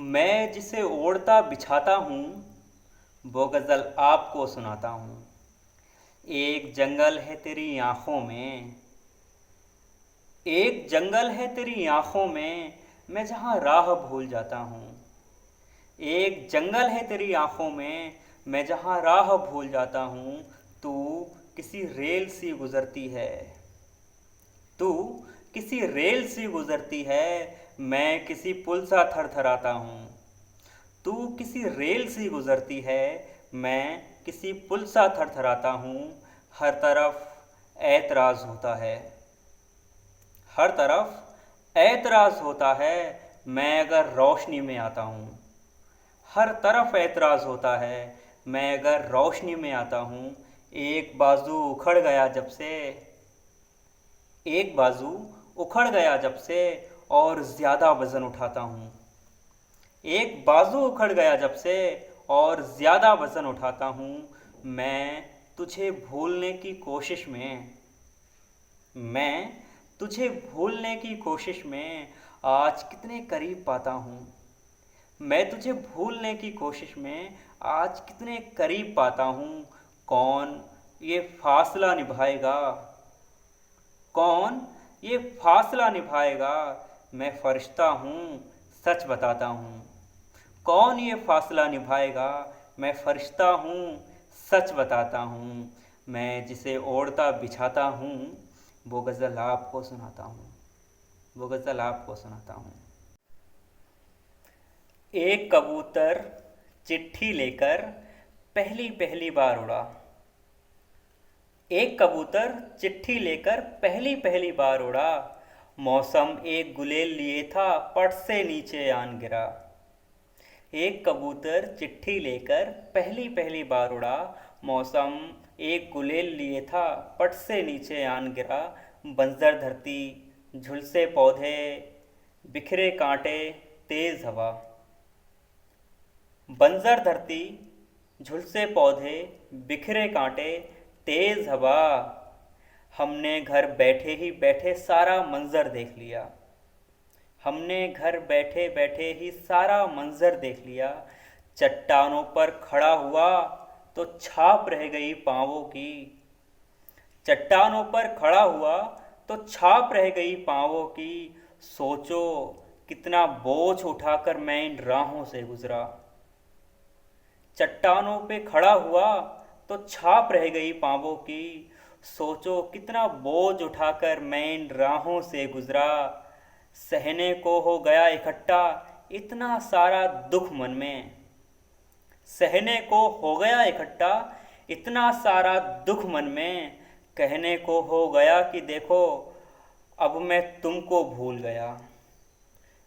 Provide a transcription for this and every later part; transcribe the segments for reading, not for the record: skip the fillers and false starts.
मैं जिसे ओढ़ता बिछाता हूँ वो गज़ल आपको सुनाता हूँ। एक जंगल है तेरी आँखों में, एक जंगल है तेरी आँखों में, मैं जहाँ राह भूल जाता हूँ। एक जंगल है तेरी आँखों में, मैं जहाँ राह भूल जाता हूँ। तू किसी रेल सी गुज़रती है, तू किसी रेल सी गुज़रती है, मैं किसी पुल सा थरथराता हूँ। तू किसी रेल सी गुज़रती है, मैं किसी पुल सा थरथराता हूँ। हर तरफ ऐतराज़ होता है, हर तरफ ऐतराज़ होता है, मैं अगर रोशनी में आता हूँ। हर तरफ ऐतराज़ होता है, मैं अगर रोशनी में आता हूँ। एक बाजू उखड़ गया जब से, एक बाजू उखड़ गया जब से, और ज़्यादा वज़न उठाता हूँ। एक बाजू उखड़ गया जब से और ज़्यादा वज़न उठाता हूँ। मैं तुझे भूलने की कोशिश में, मैं तुझे भूलने की कोशिश में आज कितने करीब पाता हूँ। मैं तुझे भूलने की कोशिश में आज कितने करीब पाता हूँ। कौन ये फासला निभाएगा, कौन ये फासला निभाएगा। मैं फरिश्ता हूँ, सच बताता हूँ। कौन ये फासला निभाएगा, मैं फरिश्ता हूँ, सच बताता हूँ। मैं जिसे ओढ़ता बिछाता हूँ वो गज़ल आपको सुनाता हूँ, वो गज़ल आपको सुनाता हूँ। एक कबूतर चिट्ठी लेकर पहली पहली बार उड़ा, एक कबूतर चिट्ठी लेकर पहली पहली बार उड़ा। मौसम एक गुलेल लिए था, पट से नीचे आन गिरा। एक कबूतर चिट्ठी लेकर पहली पहली बार उड़ा। मौसम एक गुलेल लिए था, पट से नीचे आन गिरा। बंजर धरती, झुलसे पौधे, बिखरे कांटे, तेज हवा। बंजर धरती, झुलसे पौधे, बिखरे कांटे, तेज हवा। हमने घर बैठे ही बैठे सारा मंजर देख लिया, हमने घर बैठे बैठे ही सारा मंजर देख लिया। चट्टानों पर खड़ा हुआ तो छाप रह गई पाँवों की, चट्टानों पर खड़ा हुआ तो छाप रह गई पाँवों की। सोचो कितना बोझ उठाकर मैं इन राहों से गुजरा। चट्टानों पे खड़ा हुआ तो छाप रह गई पाँवों की। सोचो कितना बोझ उठाकर मैं इन राहों से गुजरा। सहने को हो गया इकट्ठा इतना सारा दुख मन में, सहने को हो गया इकट्ठा इतना सारा दुख मन में। कहने को हो गया कि देखो अब मैं तुमको भूल गया।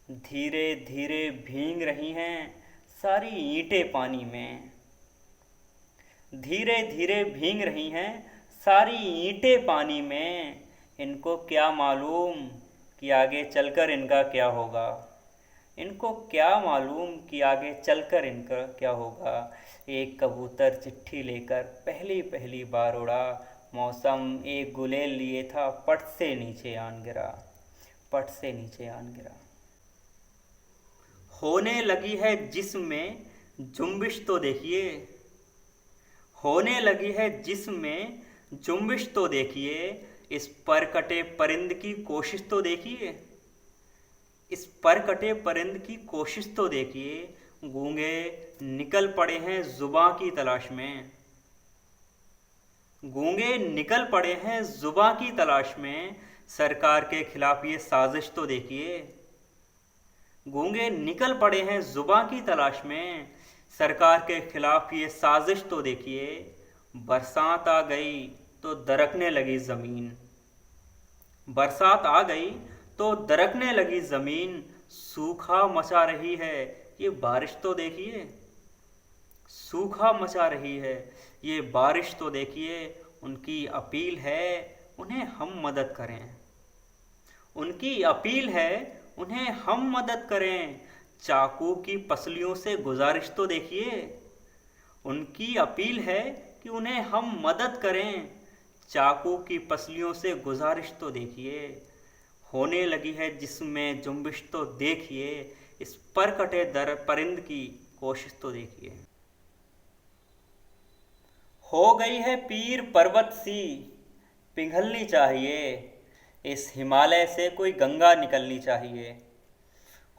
धीरे धीरे भीग रही हैं सारी ईंटें पानी में, धीरे धीरे भीग रही हैं सारी ईंटें पानी में। इनको क्या मालूम कि आगे चलकर इनका क्या होगा, इनको क्या मालूम कि आगे चलकर इनका क्या होगा। एक कबूतर चिट्ठी लेकर पहली पहली बार उड़ा। मौसम एक गुलेल लिए था, पट से नीचे आन गिरा, पट से नीचे आन गिरा। होने लगी है जिस्म में जुम्बिश तो देखिए, होने लगी है जिस्म में जुम्बिश तो देखिए। इस पर कटे परिंद की कोशिश तो देखिए, इस पर कटे परिंद की कोशिश तो देखिए। गूंगे निकल पड़े हैं जुबां की तलाश में, गूंगे निकल पड़े हैं जुबां की तलाश में। सरकार के खिलाफ ये साजिश तो देखिए, गूंगे निकल पड़े हैं जुबां की तलाश में। सरकार के खिलाफ ये साजिश तो देखिए। बरसात आ गई तो दरकने लगी ज़मीन, बरसात आ गई तो दरकने लगी ज़मीन। सूखा मचा रही है ये बारिश तो देखिए, सूखा मचा रही है ये बारिश तो देखिए। उनकी अपील है उन्हें हम मदद करें, उनकी अपील है उन्हें हम मदद करें। चाकू की पसलियों से गुजारिश तो देखिए, उनकी अपील है कि उन्हें हम मदद करें। चाकू की पसलियों से गुजारिश तो देखिए। होने लगी है जिसमें जुम्बिश तो देखिए। इस पर कटे दर परिंद की कोशिश तो देखिए। हो गई है पीर पर्वत सी, पिघलनी चाहिए, इस हिमालय से कोई गंगा निकलनी चाहिए।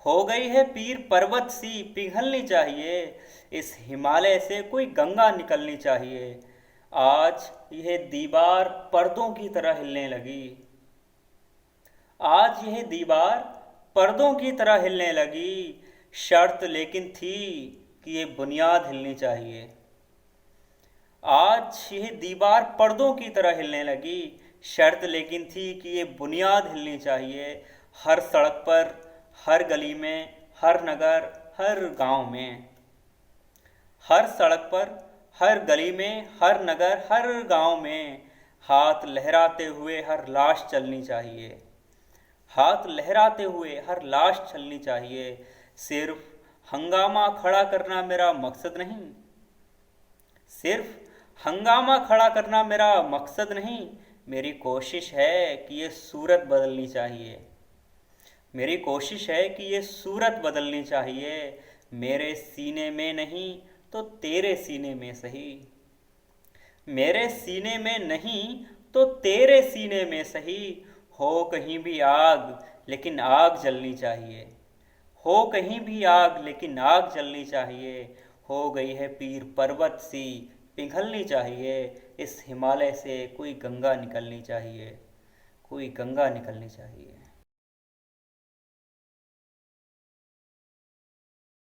हो गई है पीर पर्वत सी, पिघलनी चाहिए, इस हिमालय से कोई गंगा निकलनी चाहिए। आज यह दीवार पर्दों की तरह हिलने लगी, आज यह दीवार पर्दों की तरह हिलने लगी। शर्त लेकिन थी कि ये बुनियाद हिलनी चाहिए। आज यह दीवार पर्दों की तरह हिलने लगी, शर्त लेकिन थी कि ये बुनियाद हिलनी चाहिए। हर सड़क पर, हर गली में, हर नगर, हर गांव में, हर सड़क पर, हर गली में, हर नगर, हर गांव में हाथ लहराते हुए हर लाश चलनी चाहिए। हाथ लहराते हुए हर लाश चलनी चाहिए। सिर्फ हंगामा खड़ा करना मेरा मकसद नहीं, सिर्फ हंगामा खड़ा करना मेरा मकसद नहीं। मेरी कोशिश है कि ये सूरत बदलनी चाहिए, मेरी कोशिश है कि ये सूरत बदलनी चाहिए। मेरे सीने में नहीं तो तेरे सीने में सही, मेरे सीने में नहीं तो तेरे सीने में सही। हो कहीं भी आग लेकिन आग जलनी चाहिए, हो कहीं भी आग लेकिन आग जलनी चाहिए। हो गई है पीर पर्वत सी, पिघलनी चाहिए, इस हिमालय से कोई गंगा निकलनी चाहिए, कोई गंगा निकलनी चाहिए।